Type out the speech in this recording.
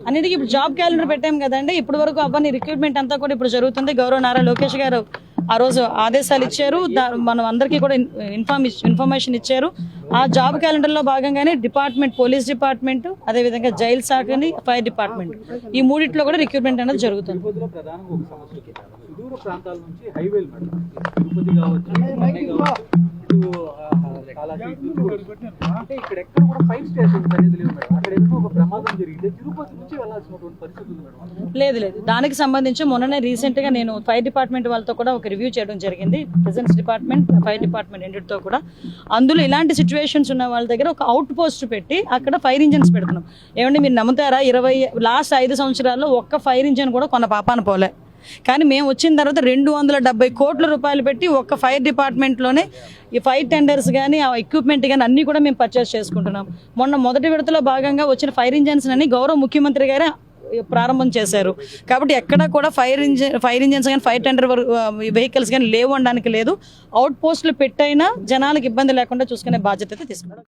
అన్నిటికీ ఇప్పుడు job calendar పెట్టాం కదండి. ఇప్పటి వరకు అవన్నీ రిక్రూట్మెంట్ అంతా కూడా ఇప్పుడు జరుగుతుంది. గౌరవ నారా లోకేష్ గారు ఆ రోజు ఆదేశాలు ఇచ్చారు. మనం అందరికీ కూడా ఇన్ఫర్మేషన్ ఇచ్చారు. ఆ జాబ్ క్యాలెండర్లో భాగంగానే డిపార్ట్మెంట్, పోలీస్ డిపార్ట్మెంట్, అదేవిధంగా జైల్ శాఖ అని, ఫైర్ డిపార్ట్మెంట్, ఈ మూడిట్లో కూడా రిక్రూట్మెంట్ అనేది జరుగుతుంది. లేదు లేదు, దానికి సంబంధించి మొన్ననే రీసెంట్ గా నేను ఫైర్ డిపార్ట్మెంట్ వాళ్ళతో కూడా ఒక రివ్యూ చేయడం జరిగింది. ప్రెజెన్స్ డిపార్ట్మెంట్, ఫైర్ డిపార్ట్మెంట్ రెండింటితో కూడా. అందులో ఇలాంటి సిచ్యువేషన్స్ ఉన్న వాళ్ళ దగ్గర ఒక అవుట్ పోస్ట్ పెట్టి అక్కడ ఫైర్ ఇంజిన్స్ పెడుతున్నాం. ఏమంటే మీరు నమ్ముతారా, లాస్ట్ 5 సంవత్సరాల్లో ఒక్క ఫైర్ ఇంజిన్ కూడా కొన్న పాపాన పోలే. కానీ మేము వచ్చిన తర్వాత 270 కోట్ల రూపాయలు పెట్టి ఒక్క ఫైర్ డిపార్ట్మెంట్లోనే ఈ ఫైర్ టెండర్స్ కానీ, ఆ ఎక్విప్మెంట్ కానీ అన్నీ కూడా మేము పర్చేస్ చేసుకుంటున్నాం. మొన్న మొదటి విడతలో భాగంగా వచ్చిన ఫైర్ ఇంజిన్స్ అని గౌరవ ముఖ్యమంత్రి గారే ప్రారంభం చేశారు. కాబట్టి ఎక్కడ కూడా ఫైర్ ఇంజిన్స్ కానీ, ఫైర్ టెండర్ వెహికల్స్ కానీ లేవు అనడానికి లేదు. అవుట్ పోస్టులు పెట్టైనా జనాలకు ఇబ్బంది లేకుండా చూసుకునే బాధ్యత తీసుకున్నాం.